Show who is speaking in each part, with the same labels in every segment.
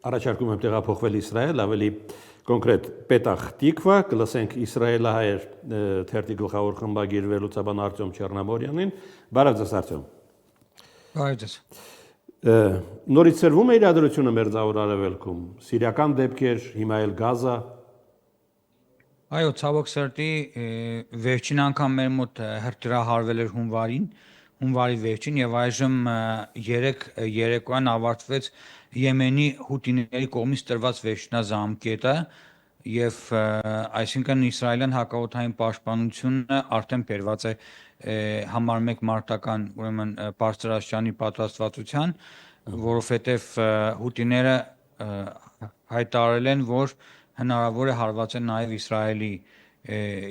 Speaker 1: Առաջարկում եմ տեղափոխվել Իսրայել, ավելի կոնկրետ Պետախ Տիկվա, կլսենք իսրայելահայեր թերթի գլխավոր խմբագիր վերլուծաբան Արտյոմ Չեռնամորյանին։ Բարև ձեզ Արտյոմ։
Speaker 2: Բարև ձեզ։
Speaker 1: Նորից ծրվում է իրադրությունը Մերձավոր Արևելքում, սիրիական դեպքեր, հիմա էլ Գազա։
Speaker 2: Այո, ցավոք սրտի վերջին անգամ մեր մոտ հրթիռահարվել էր հունվարի վերջին եւ այժմ 3 երեկոյան ավարտվեց Եմենի հութիների կողմից տրված վերջնաժամկետը եւ այսինքն իսրայելյան հակաօդային պաշտպանությունը արդեն բերված է համար 1 մարտական, ուրեմն բարձրաստիճանի պատրաստվածության, որովհետեւ հութիները հայտարարել են, որ հնարավոր է հարվածել նաեւ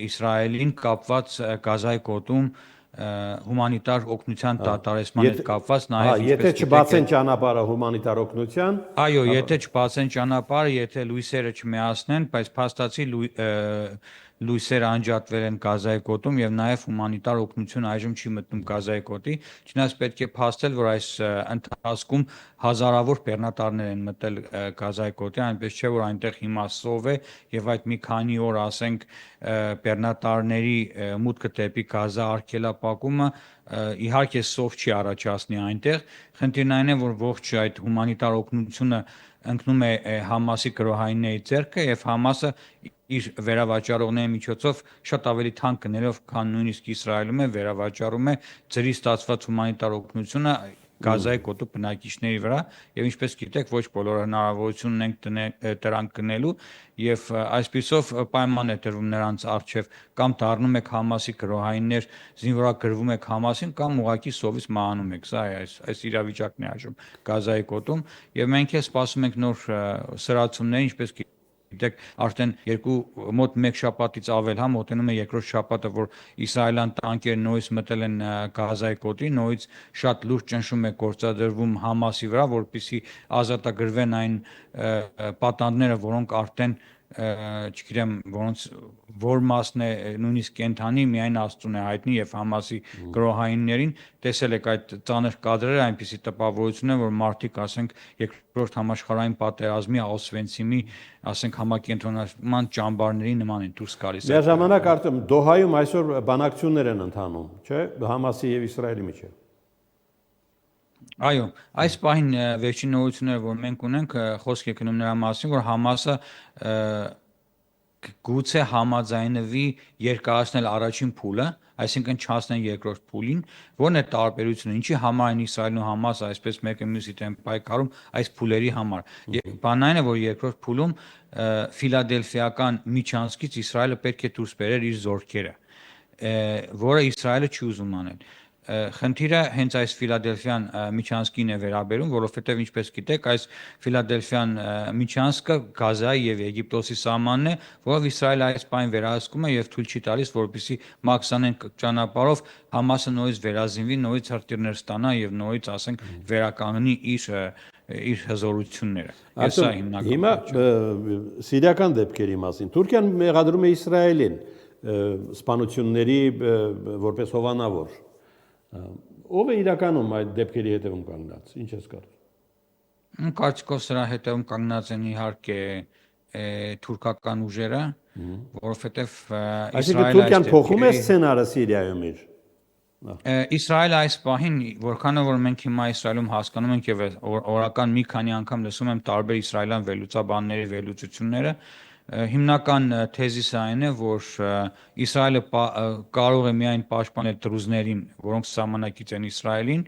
Speaker 2: Իսրայելին կապված Գազայի գոտում հումանիտար օգնության դադարեցման հետ կապված նաև
Speaker 1: եթե չբացեն ճանապարհը հումանիտար օգնության,
Speaker 2: այո, եթե չբացեն ճանապարհը, եթե լույսերը չմիացնեն, բայց փաստացի լույսերը անջատվել են Գազայի գոտում եւ նաեւ հումանիտար օգնություն այժմ չի մտնում Գազայի գոտի, չնայած պետք է փաստել, որ այս ընթացքում հազարավոր բեռնատարներ են մտել Գազայի գոտի, այնպես չէ որ այնտեղ հիմա սով է եւ այդ մի քանի օր ասենք բեռնատարների մուտքը դեպի Գազա արգելափակումը իհարկե սով չի առաջացնի այնտեղ, խնդիրն այն է, որ ողջ այդ հումանիտար օգնությունը ընկնում է Համասի գրոհայինների ձեռքը եւ Համասը իր վերավաճառողների միջոցով շատ ավելի թանկ գներով, քան նույնիսկ Իսրայելում է վերավաճառում է ծրի ստացված հումանիտար օգնությունը Գազայի գոտու բնակիչների վրա եւ ինչպես գիտեք ոչ բոլոր հնարավորություն ունենք դրանք գնելու եւ այսպիսով պայման է դրվում նրանց արչեւ կամ դառնում եք Համասի գրոհայիններ, զինվորագրվում եք Համասին կամ ուղղակի սովից մահանում եք, սա է այս իրավիճակն է այժմ Գազայի գոտում եւ մենք էլ սպասում ենք նոր սրացումներ, ինչպես գիտեք, արդեն մոտ 1 շաբաթից ավել մոտենում է երկրորդ շաբաթը, որ իսրայելյան տանկերը նորից մտել են Գազայի գոտի, նորից շատ լուրջ ճնշում է գործադրվում Համասի վրա, որպեսզի ազատագրվեն այն պատանդները, որոնք արդեն չգիտեմ, որոնց որ մասն է նույնիսկ կենթանի միայն Աստծուն է հայտնի եւ Համասի գրոհայիններին, տեսել եք այդ ծանր կադրերը, այնպիսի տպավորություն է, որ մարդիկ, ասենք, երկրորդ համաշխարհային պատերազմի Աուսվենցիմի, ասենք, համակենտրոնացման ճամբարների նման են դուրս գալիս։
Speaker 1: Միաժամանակ Արտեմ, Դոհայում այսօր բանակցություններ են ընթանում, չէ՞, Համասի եւ Իսրայելի միջեւ։
Speaker 2: Այո, այս պահին վերջին նորությունները, որ մենք ունենք, խոսք է գնում նրա մասին, որ Համասը գուցե համաձայնվի երկարացնել առաջին փուլը, այսինքն չհասնեն երկրորդ փուլին, որն է տարբերությունը, ինչի համար են Իսրայելն ու Համասը այսպես մեկը մյուսի դեմ պայքարում այս փուլերի համար։ Բանն այն է, որ երկրորդ փուլում Ֆիլադելֆիական միջանցքից Իսրայելը պետք է դուրս բերեր իր զորքերը, որը Իսրայելը չի ուզում անել։ Խնդիրը հենց այս Ֆիլադելֆիան միջանցքին է վերաբերում, որովհետև ինչպես գիտեք, այս Ֆիլադելֆիան միջանցքը Գազայի եւ Եգիպտոսի սահմանն է, որով Իսրայելը այս պայն վերահսկում է եւ թույլ չի տալիս, որպեսզի մաքսանեն ճանապարհով Համասը նորից վերազինվի, նորից հրթիռներ ստանա եւ նորից, ասենք, վերականգնի իր հզորությունները։
Speaker 1: Այս հիմա սիրիական դեպքերի մասին Թուրքիան մեղադրում է Իսրայելին սպանությունների որպես հովանավոր։ Ով է իրականում այդ դեպքերի հետևում կանգնած, ինչ ես կարծում։
Speaker 2: Կարծիքով սրա հետևում կանգնած են իհարկե թուրքական ուժերը, որովհետև
Speaker 1: Այսինքն Թուրքիան փոխում է սցենարը Սիրիայում իր։
Speaker 2: Իսրայելը այս պահին, որքանով որ մենք հիմա Իսրայելում հասկանում ենք եւ օրական մի քանի անգամ լսում եմ տարբեր իսրայելյան վերլուծաբանների վերլուծությունները, հիմնական թեզիսը այն է, որ Իսրայելը կարող է միայն պաշտպանել դրուզներին, որոնք սահմանակից են Իսրայելին,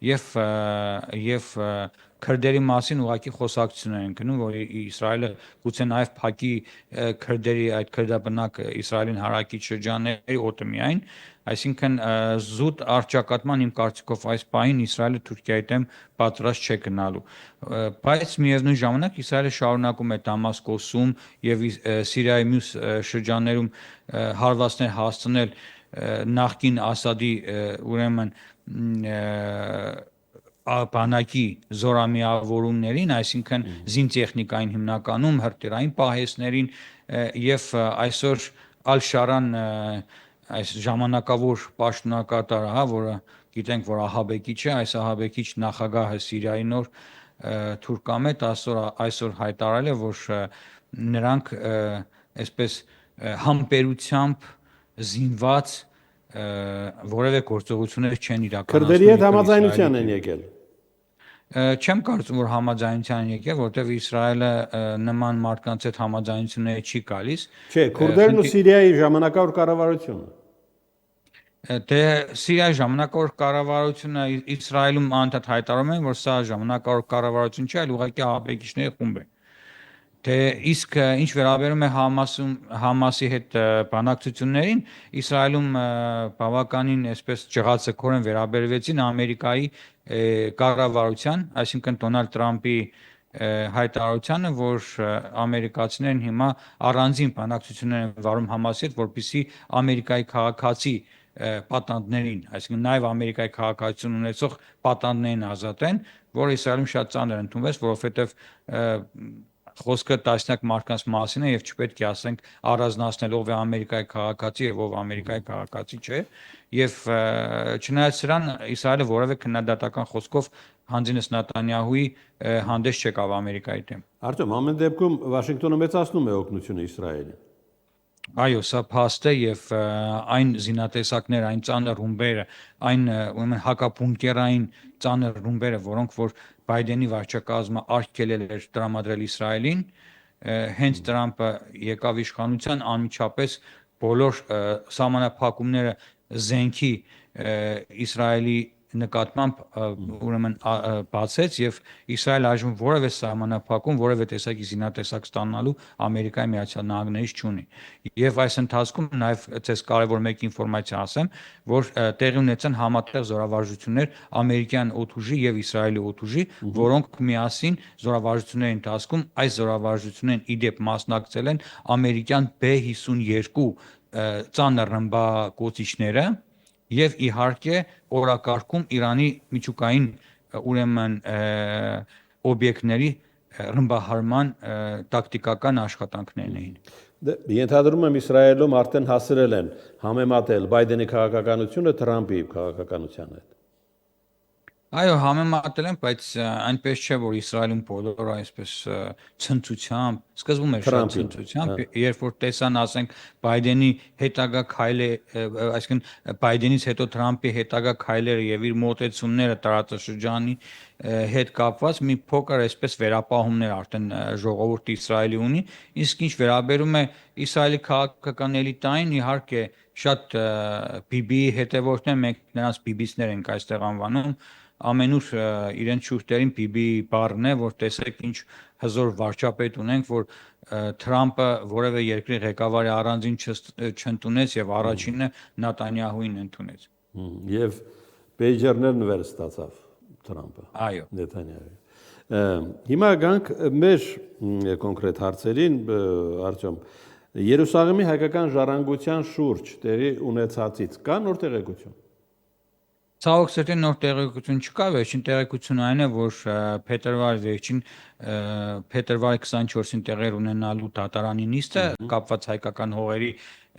Speaker 2: եւ քրդերի մասին ուղղակի խոսակցություններ են գնում, որ Իսրայելը գուցե նաև փակի քրդերի այդ քրդաբնակ Իսրայելին հարակից շրջանների օդը միայն, այսինքն զուտ առճակատման իմ կարծիքով այս պահին Իսրայելը Թուրքիայի դեմ պատրաստ չէ գնալու, բայց միևնույն ժամանակ Իսրայելը շարունակում է Դամասկոսում եւ Սիրիայի մյուս շրջաններում հարվածներ հասցնել նախկին Ասադի ուրեմն բանակի զորամիավորումներին, այսինքն զինտեխնիկային հիմնականում հրթիռային պահեստներին եւ այսօր Ալ-Շարան այս ժամանակավոր պաշտոնակատարը, որը գիտենք, որ ահաբեկիչ է, այս ահաբեկիչ նախագահը Սիրիայի նոր թուրքամետ այսօր հայտարարել է, որ նրանք այսպես համբերությամբ զինված որևէ գործողություններ չեն իրականացնում։
Speaker 1: Քրդերի հետ համաձայնության են եկել։
Speaker 2: Չեմ կարծում, որ համաձայնության են եկել, որտեղ Իսրայելը նման մարդկանց հետ համաձայնությունների չի գալիս։
Speaker 1: Չէ, քուրդերն ու Սիրիայի ժամանակավոր կառավարությունը։
Speaker 2: Դե Սիրիայի ժամանակավոր կառավարությունը Իսրայելում անդադ հայտարարում են, որ սա ժամանակավոր կառավարություն չէ, այլ ուղղակի ահաբեկիչների խումբ է։ Դե իսկ ինչ վերաբերում է Համասի հետ բանակցություններին, Իսրայելում բավականին այսպես ջղացկորեն վերաբերվեցին Ամերիկայի կառավարության, այսինքն Դոնալդ Տրամպի հայտարարությանը, որ ամերիկացիներն հիմա առանձին բանակցություններ են վարում Համասի հետ, որպեսզի Ամերիկայի քաղաքացի պատանդներին, այսինքն նաև Ամերիկայի քաղաքացիություն ունեցող պատանդներին ազատեն, որ Իսրայելում շատ ծանր ընդունվեց, որովհետև խոսքը տասնյակ մարդկանց մասին է եւ չպետք է ասենք առանձնացնել ով է Ամերիկայի քաղաքացի եւ ով Ամերիկայի քաղաքացի չէ եւ չնայած սրան Իսրայելը որևէ քննադատական խոսքով հանձինս Նեթանյահուի հանդես չեկավ Ամերիկայի դեմ։
Speaker 1: Արտեմ, ամեն դեպքում Վաշինգտոնը մեծացնում է օգնությունը Իսրայելին։
Speaker 2: Այո, սա փաստ է եւ այն զինատեսակները, այն ծանր ռումբերը, այն ուրեմն հակաբունկերային ծանր ռումբերը, որոնք որ Բայդենի վարչակազմը արգելել էր տրամադրել Իսրայելին, հենց Տրամպը եկավ իշխանության անմիջապես բոլոր սահմանափակումները զենքի Իսրայելի նկատմամբ ուրեմն բացեց եւ Իսրայելը այժմ որևէ սահմանափակում, որևէ տեսակի զինատեսակ ստանալու Ամերիկայի Միացյալ Նահանգներից չունի։ Եվ այս ընթացքում նաեւ ցես կարևոր մեկ ինֆորմացիա ասեմ, որ տեղի ունեցան համատեղ զորավարժություններ ամերիկյան օդուժի եւ Իսրայելի օդուժի, որոնք միասին զորավարժությունների ընթացքում այս զորավարժություններին իդեպ մասնակցել են ամերիկյան B-52 ծանր ռմբակոծիչները եւ իհարկե օրակարգում Իրանի միջուկային ուրեմն օբյեկտների ռմբահարման տակտիկական աշխատանքներն էին։
Speaker 1: Ենթադրում եմ Իսրայելում արդեն հասրել են համեմատել Բայդենի քաղաքականությունը Տրամպի քաղաքականության հետ։
Speaker 2: Այո, համեմատել են, բայց այնպես չէ, որ Իսրայելում բոլորը այսպես ցնծությամբ, սկզբում էր շատ ցնծությամբ, երբ որ տեսան, ասենք, Բայդենի հետագա քայլը, այսինքն Բայդենից հետո Տրամպի հետագա քայլերը եւ իր մոտեցումները տարածաշրջանի հետ կապված մի փոքր այսպես վերապահումներ արդեն ժողովուրդ Իսրայելի ունի, իսկ ինչ վերաբերում է Իսրայելի քաղաքական էլիտային, իհարկե շատ բիբիի հետևորդներ, մենք նրանց բիբիսներ ենք այստեղ անվանում, ամենուր իրենց շուրթերին բիբի բառն է, որ տեսեք ինչ հզոր վարչապետ ունենք, որ Թրամպը որևէ երկրի ղեկավարի առանձին չընդունեց եւ առաջինը Նեթանյահուին ընդունեց։
Speaker 1: Եվ պեյջերներն վեր ստացավ Թրամպը։
Speaker 2: Այո։
Speaker 1: Նեթանյահուին։ Հիմա գանք մեր կոնկրետ հարցերին, Արտյոմ, Երուսաղեմի հայկական ժառանգության շուրջ տեղի ունեցածից կա նոր տեղեկություն։
Speaker 2: Ցավոք սրտի նոր տեղեկություն չկա, վերջին տեղեկությունը այն է, որ փետրվարի վերջին փետրվարի 24-ին տեղեր ունենալու դատարանի նիստը կապված հայկական հողերի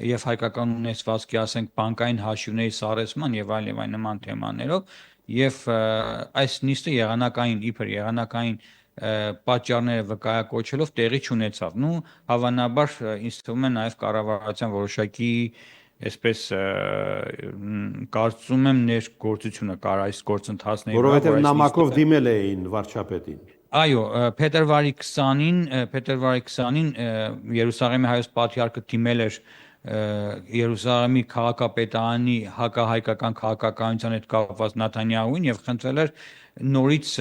Speaker 2: եւ հայկական ունեցվածքի, ասենք, բանկային հաշիվների սառեցման եւ այլ նման թեմաներով եւ այս նիստը իբր եղանակային պատճառները վկայակոչելով տեղի չունեցավ։ Նու հավանաբար ինձ թվում է նաեւ կառավարության որոշակի այսպես կարծում եմ ներգործությունը կար այս գործընթացների վրա,
Speaker 1: որովհետև նամակով դիմել էին վարչապետին։
Speaker 2: Այո, փետրվարի 20-ին Երուսաղեմի հայոց պատրիարքը դիմել էր Երուսաղեմի քաղաքապետարանի հակահայկական քաղաքականության հետ կապված Նեթանյահուին եւ խնդրել էր նորից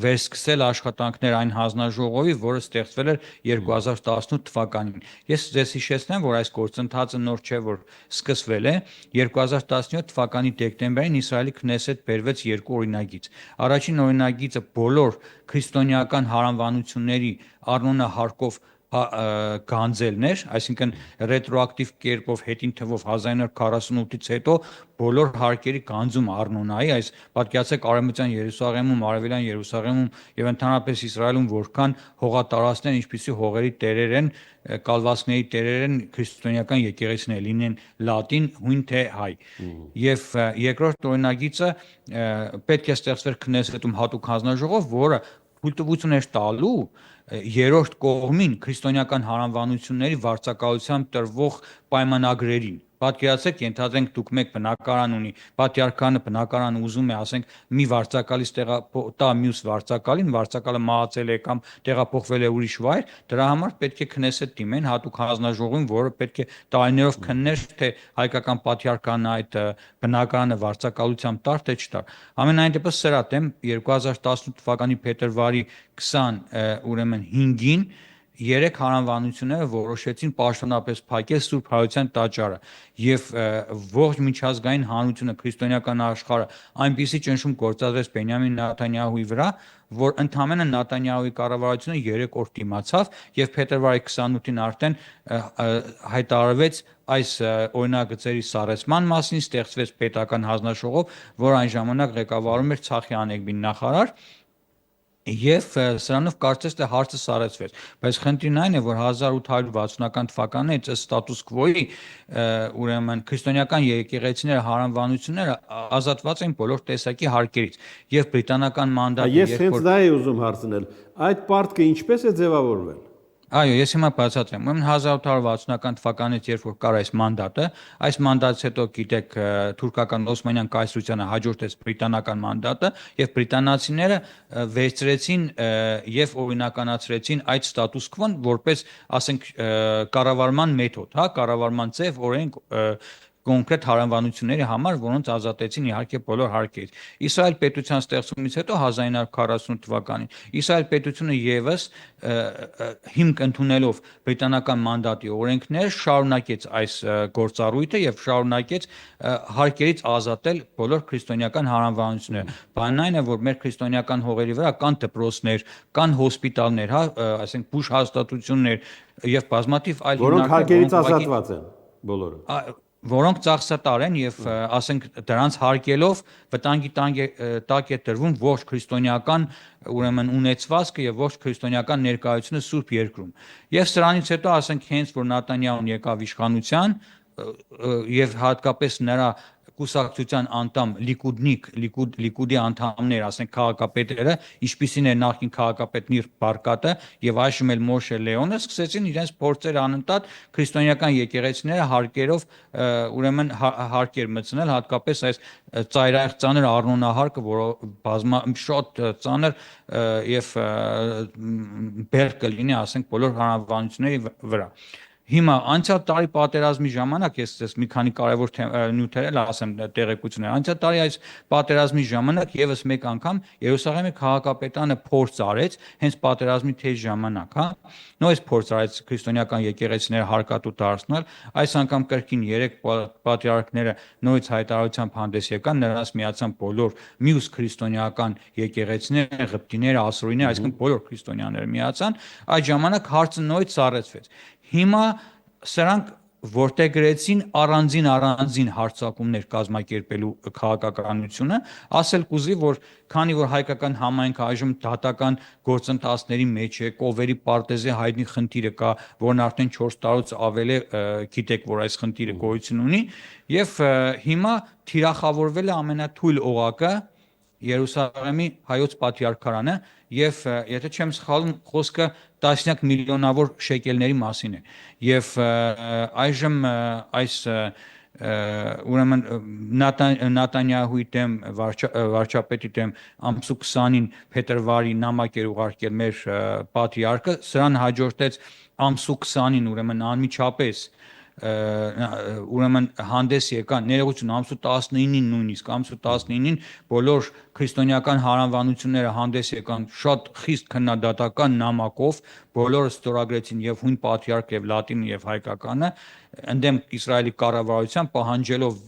Speaker 2: վերսկսել աշխատանքներ այն հանձնաժողովի, որը ստեղծվել էր 2018 թվականին։ Ես ձեզ հիշեցնեմ, որ այս գործընթացը նոր չէ, որ սկսվել է 2017 թվականի դեկտեմբերին Իսրայելի Քնեսեթ բերվեց երկու օրինագիծ։ Առաջին օրինագիծը բոլոր քրիստոնեական հարանվանությունների առնոնահարկով գանձելներ, այսինքն ռետրոակտիվ կերպով հետին թվով 1948-ից հետո բոլոր հարկերի գանձում Արնոնայի, այս պատկերացեք Արևմտյան Երուսաղեմում, Արևելյան Երուսաղեմում եւ ընդհանրապես Իսրայելում որքան հողատարածքներ, ինչպիսի հողերի տերեր են, կալվածքների տերեր են քրիստոնեական եկեղեցիներ, լինեն լատին, հույն թե հայ։ Եվ երկրորդ օրինագիծը պետք է ստեղծվեր քնեսետում հատուկ հանձնաժողով, որը թույլտվություն էր տալու երրորդ կողմին քրիստոնեական հարանվանությունների վարձակալությամբ տրվող պայմանագրերին։ Պատկերացեք, ենթադրենք դուք մեկ բնակարան ունի, պատիարքանը բնակարանը ուզում է, ասենք, մի վարձակալից տա մյուս վարձակալին, վարձակալը մահացել է կամ տեղափոխվել է ուրիշ վայր, դրա համար պետք է քնեսետ դիմեն հատուկ հանձնաժողովին, որը պետք է տարիներով քններ, թե հայկական պատիարքանը այդ բնակարանը վարձակալությամբ տար, թե չտար։ Ամենայն դեպս սրա դեմ 2018 թվականի փետրվարի 20 ուրեմն 5-ին երեք հարանվանությունները որոշեցին պաշտոնապես փակել Սուրբ Հարության տաճարը եւ ողջ միջազգային հանրությունը քրիստոնեական աշխարհը այնպիսի ճնշում գործադրեց Բենյամին Նեթանյահուի վրա, որ ընդհանրապես Նեթանյահուի կառավարությունը 3 օր դիմացավ եւ փետրվարի 28-ին արդեն հայտարարվեց այս օրինագծերի սառեցման մասին, ստեղծվեց պետական հանձնաժողով, որ այն ժամանակ ղեկավարում էր Ցախի Անեգբին նախարար։ Եվ սրանով կարծես թե հարցը սարեցվեց, բայց խնդիրն այն է, որ 1860-ական թվականից ստատուս քվոյի ուրեմն քրիստոնեական եկեղեցիները հարանվանությունները ազատված են բոլոր տեսակի հարկերից եւ բրիտանական մանդատը
Speaker 1: Ես հենց դա եի ուզում հարցնել, այդ պարտքը ինչպես է ձևավորվել։
Speaker 2: Այո, ես հիմա բացատրեմ։ Ուրեմն 1860-ական թվականից երբ որ կար այս մանդատից հետո գիտեք թուրքական Օսմանյան կայսրությանը հաջորդեց բրիտանական մանդատը եւ բրիտանացիները վերցրեցին եւ օրինականացրեցին այդ ստատուս քվոն որպես, ասենք, կառավարման մեթոդ, հա, կառավարման ձև, օրենք կոնկրետ հարանվանությունների համար, որոնց ազատեցին իհարկե բոլոր հարկերից։ Իսրայել պետության ստեղծումից հետո 1948 թվականին Իսրայել պետությունը եւս հիմք ընդունելով բրիտանական մանդատի օրենքներ շարունակեց այս գործառույթը եւ շարունակեց հարկերից ազատել բոլոր քրիստոնեական հարանվանությունները։ Բանն այն է, որ մեր քրիստոնեական հողերի վրա կան դպրոցներ, կան հոսպիտալներ, հա, ասենք բուժ հաստատություններ եւ բազմաթիվ այլ
Speaker 1: որոնք հարկերից ազատված են բոլորը։
Speaker 2: Որոնք ծախսատար են եւ ասենք դրանց հարկելով վտանգի տակ է տրվում ողջ քրիստոնեական ուրեմն ունեցվածքը եւ ողջ քրիստոնեական ներկայությունը Սուրբ երկրում։ Եվ սրանից հետո ասենք հենց որ Նեթանյահուն եկավ իշխանության եւ հատկապես նրա կուսակցության անդամ Լիկուդի անդամներ, ասենք քաղաքապետերը, ինչպիսին է նախկին քաղաքապետ Նիր Բարկատը եւ այժմ էլ Մոշե Լեոնը, սկսեցին իրենց փորձեր անընդհատ քրիստոնեական եկեղեցիները հարկերով ուրեմն հարկեր մտցնել, հատկապես այս ծայրահեղ ծանր առնոնահարկը, որը շատ ծանր եւ բերք կլինի, ասենք, բոլոր հարանվանությունների վրա։ Հիմա անցյալ տարի պատերազմի ժամանակ ես մի քանի կարևոր նյութեր էլ ասեմ տեղեկություններ։ Անցյալ տարի այս պատերազմի ժամանակ եւս մեկ անգամ Երուսաղեմի քաղաքապետարանը փորձ արեց հենց պատերազմի թեժ ժամանակ, հա։ Նույնիսկ փորձ արեց քրիստոնեական եկեղեցիները հարկատու դարձնել։ Այս անգամ կրկին 3 պատրիարքները նույնիսկ հայտարարությամբ հանդես եկան, նրանց միացան բոլոր մյուս քրիստոնեական եկեղեցիները, ղպտիները, ասորիները, այսինքն բոլոր քրիստոնյաները միացան։ Այդ ժամանակ հարցը նույնիսկ սառեցվեց։ Հիմա սրանք որտեղ գրեցին առանձին հարձակումներ կազմակերպելու քաղաքականությունը, ասել կուզի, որ քանի որ հայկական համայնքը այժմ դատական գործընթացների մեջ է, կովերի պարտեզի հայտնի խնդիրը կա, որն արդեն 4 տարուց ավել է գիտեք, որ այս խնդիրը գոյություն ունի, եւ հիմա թիրախավորվել է ամենաթույլ օղակը Երուսաղեմի հայոց պատրիարքարանը եւ եթե չեմ սխալվում խոսքը տասնյակ միլիոնավոր շեկելների մասին է եւ այժմ այս ուրեմն Նեթանյահուի դեմ վարչապետի դեմ ամսու 20-ին փետրվարի նամակ էր ուղարկել մեր պատրիարքը, սրան հաջորդեց ամսու 20-ին ուրեմն անմիջապես ուրեմն հանդես եկան ներողություն ամսու 19-ին նույնիսկ ամսու 19-ին բոլոր քրիստոնեական հարանվանությունները հանդես եկան շատ խիստ քննադատական նամակով բոլորը ստորագրեցին եւ հույն պատրիարք եւ լատին եւ հայկականը ընդդեմ Իսրայելի կառավարության պահանջելով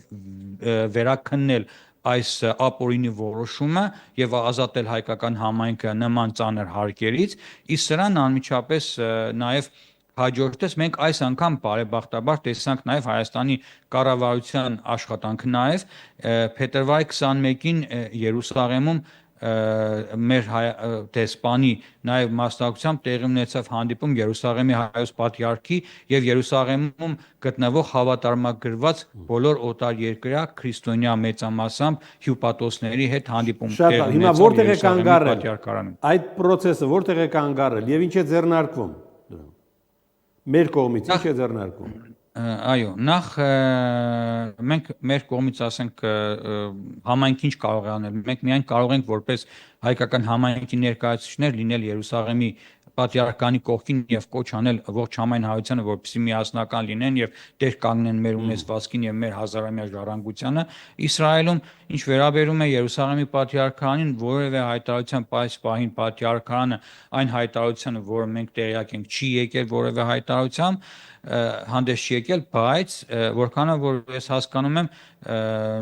Speaker 2: վերաքննել այս ապօրինի որոշումը եւ ազատել հայկական համայնքը նման ծանր հարկերից, իսկ սրան անմիջապես նաեւ հաջորդեց մենք այս անգամ բարեբախտաբար տեսանք նաև Հայաստանի կառավարության աշխատանքը նաև փետրվարի 21-ին Երուսաղեմում մեր դեսպանի նաև մասնակցությամբ տեղի ունեցավ հանդիպում Երուսաղեմի հայոց պատրիարքի եւ Երուսաղեմում գտնվող հավատարմագրված բոլոր օտարերկրյա քրիստոնյա մեծամասամբ հյուպատոսների հետ հանդիպում
Speaker 1: Շատ լավ, հիմա որտեղ է կանգ
Speaker 2: պատրիարքարանում։
Speaker 1: Այդ process-ը որտեղ է կանգ առել եւ ինչ է ձեռնարկվում։ Մեր կողմից ինչ է ձեռնարկվում։
Speaker 2: Այո, նախ մենք մեր կողմից ասենք համայնքի ինչ կարող է անել։ Մենք միայն կարող ենք որպես հայկական համայնքի ներկայացուցիչներ լինել Երուսաղեմի պատրիարքանի կողքին եւ կոչ անել ողջ համայն հայությանը, որպեսզի միասնական լինեն եւ տեր կանգնեն մեր ունեցվածքին եւ մեր հազարամյա ժառանգությանը։ Իսրայելում ինչ վերաբերում է Երուսաղեմի պատրիարքանին, որևէ հայտարարության այս պահին պատրիարքանը այն հայտարարությանը, որը մենք տեղյակ ենք, չի եկել որևէ հայտարարությամբ հանդես չի եկել, բայց որքանով որ ես հասկանում եմ,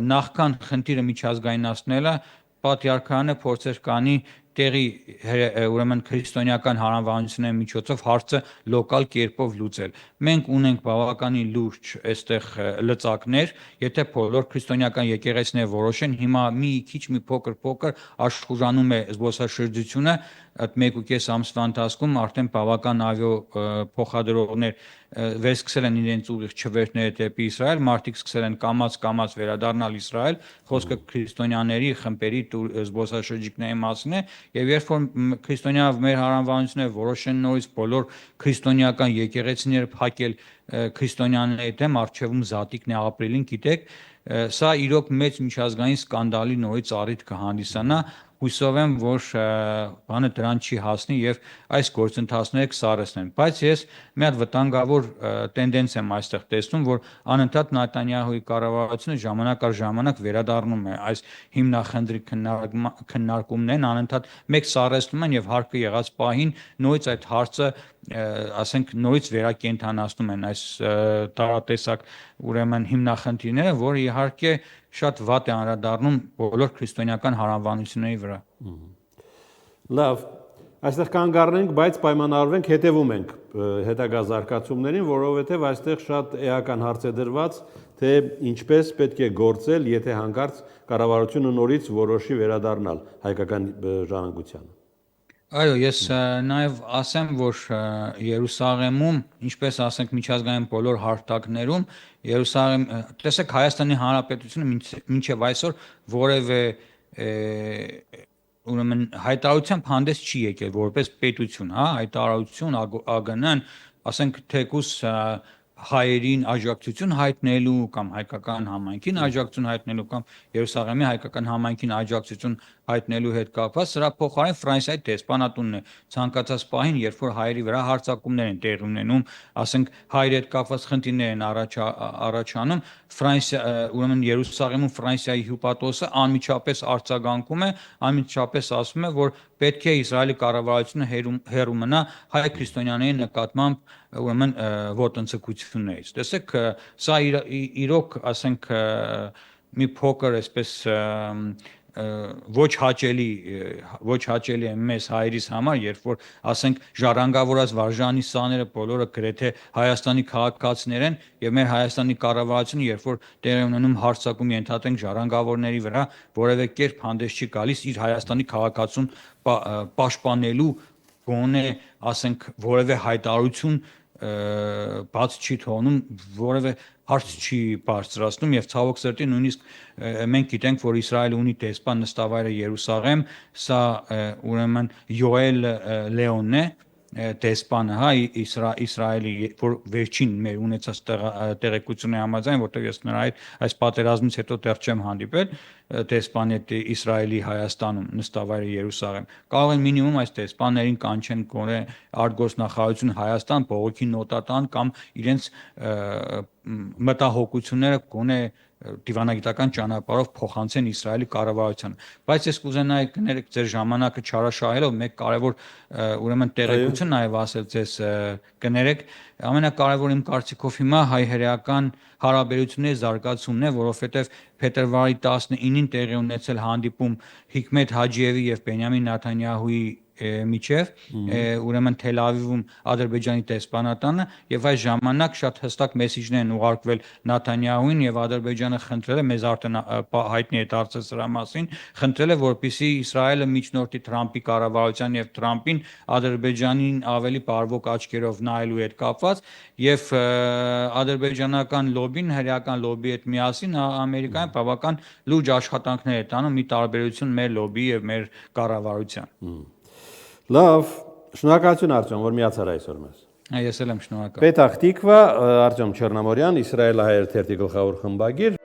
Speaker 2: նախքան խնդիրը միջազգայնացնելը պատրիարքանը փորձեր կանի տեղի ուրեմն քրիստոնեական հարանվանությունների միջոցով հարցը լոկալ կերպով լուծել։ Մենք ունենք բավականին լուրջ այստեղ լծակներ, եթե բոլոր քրիստոնեական եկեղեցիները որոշեն, հիմա մի փոքր աշխուժանում է զբոսաշրջությունը, այդ 1.5 ամսվա ընթացքում արդեն բավական ավիա փոխադրողներ վերսկսել են իրենց ուղիղ չվերթները դեպի Իսրայել, մարդիկ սկսել են կամաց վերադառնալ Իսրայել, խոսքը քրիստոնյաների խմբերի զբոսաշրջիկների մասին է, եւ երբ որ քրիստոնյա մեր հարանվանությունները որոշեն նորից բոլոր քրիստոնեական եկեղեցիները փակել քրիստոնյաների դեմ, առջևում զատիկն է ապրիլին, գիտեք, սա իրոք մեծ միջազգային սկանդալի նորից առիթ կհանդիսանա, հույսով եմ, որ բանը դրան չի հասնի եւ այս գործընթացները կսարսնեն, բայց ես մի հատ վտանգավոր տենդենս եմ այստեղ տեսնում, որ անընդհատ Նեթանյահուի կառավարությունը ժամանակ առ ժամանակ վերադառնում է այս հիմնախնդրի քննարկումներն, անընդհատ մեկ սարսնում են եւ հարկը եղած պահին նույնիսկ այդ հարցը ասենք նորից վերակենդանացնում են այս տարատեսակ ուրեմն հիմնախնդիրները, որը իհարկե շատ վատ է անդրադառնում բոլոր քրիստոնեական հարանվանությունների վրա։
Speaker 1: Լավ, այստեղ կանգ առնենք, բայց պայմանավորվենք, հետևում ենք հետագա զարգացումներին, որովհետև այստեղ շատ էական հարց է դրված, թե ինչպես պետք է գործել, եթե հանկարծ կառավարությունը նորից որոշի վերադառնալ հայկական ժառանգությանը։
Speaker 2: Այո, ես նաև ասեմ, որ Երուսաղեմում, ինչպես ասենք միջազգային բոլոր հարթակներում, տեսեք Հայաստանի Հանրապետությունը մինչև այսօր որևէ ուրեմն հայտարարությամբ հանդես չի եկել որպես պետություն, հա, հայտարարություն ԱԳՆ-ն, ասենք թեկուս հայերին աջակցություն հայտնելու կամ հայկական համայնքին աջակցություն հայտնելու կամ Երուսաղեմի հայկական համայնքին աջակցություն հայտնելու հետ կապված սրա փոխարեն Ֆրանսիայի դեսպանատունն է ցանկացած պահին, երբ որ հայերի վրա հարձակումներ են տեղի ունենում, ասենք հայերի հետ կապված խնդիրներ են առաջանում, ուրեմն Երուսաղեմում Ֆրանսիայի հյուպատոսը անմիջապես արձագանքում է, անմիջապես ասում է, որ պետք է Իսրայելի կառավարությունը հեռու մնա հայ քրիստոնյաների նկատմամբ ուրեմն ոտնձգություններից։ Տեսեք, սա իրոք, ասենք, մի փոքր այսպես ոչ հաճելի է մեզ հայերիս համար, երբ որ ասենք ժառանգավորած վարժանի սաները բոլորը գրեթե Հայաստանի քաղաքացիներ են եւ մեր Հայաստանի կառավարությունը, երբ որ տեղի ունենում հարձակում ենթադրենք ժառանգավորների վրա, որևէ կերպ հանդես չի գալիս իր Հայաստանի քաղաքացուն պաշտպանելու գոնե, ասենք, որևէ հայտարարություն բաց չի թողնում, որևէ հարց չի բարձրացնում եւ ցավոք սրտի նույնիսկ մենք գիտենք, որ Իսրայելը ունի դեսպան նստավայրը Երուսաղեմ, սա ուրեմն Յոել Լեոնն է, դեսպանը, հա, Իսրայելի, որ վերջին մեր ունեցած տեղեկությունների համաձայն, որտեղ ես նրա հետ այս պատերազմից հետո դեռ չեմ հանդիպել, դեսպանի հետ Իսրայելի Հայաստանում նստավայրը Երուսաղեմ։ Կարող են մինիմում այս դեսպաններին կանչեն գոնե արտգործնախարարություն Հայաստան, բողոքի նոտատան կամ իրենց մտահոգությունները գոնե դիվանագիտական ճանապարհով փոխանցեն Իսրայելի կառավարությանը։ Բայց ես կուզենայի կներեք ձեր ժամանակը չարաշահելով մեկ կարևոր ուրեմն տեղեկություն նաև ասել ձեզ կներեք, ամենակարևորը իմ կարծիքով հիմա հայ-հրեական հարաբերությունների զարգացումն է, որովհետև փետրվարի 19-ին տեղի ունեցել հանդիպում Հիկմետ Հաջիևի եւ Բենյամին Նեթանյահուի միջև, ուրեմն Թել Ավիվում Ադրբեջանի տեսփանատանը եւ այս ժամանակ շատ հստակ մեսիջներ են ուղարկվել Նաթանյահուին եւ Ադրբեջանը խնդրել է, մեզ արդեն հայտնի է դարձել սրա մասին, խնդրել է, որպեսզի Իսրայելը միջնորդի Թրամփի կառավարության եւ Թրամփին Ադրբեջանին ավելի բարվոք աչքերով նայելու հետ կապված եւ ադրբեջանական լոբին հրեական լոբի հետ միասին Ամերիկան բավական լուրջ աշխատանքներ է տանում՝ ի տարբերություն մեր լոբի եւ մեր կառավարության։
Speaker 1: Լավ, շնորհակալություն Արտյոմ, որ միացար այսօր մեզ։
Speaker 2: Ես էլ եմ շնորհակալ։
Speaker 1: Պետախ Տիկվա, Արտյոմ Չեռնամորյան, Իսրայելահայեր թերթի գլխավոր խմբագիր։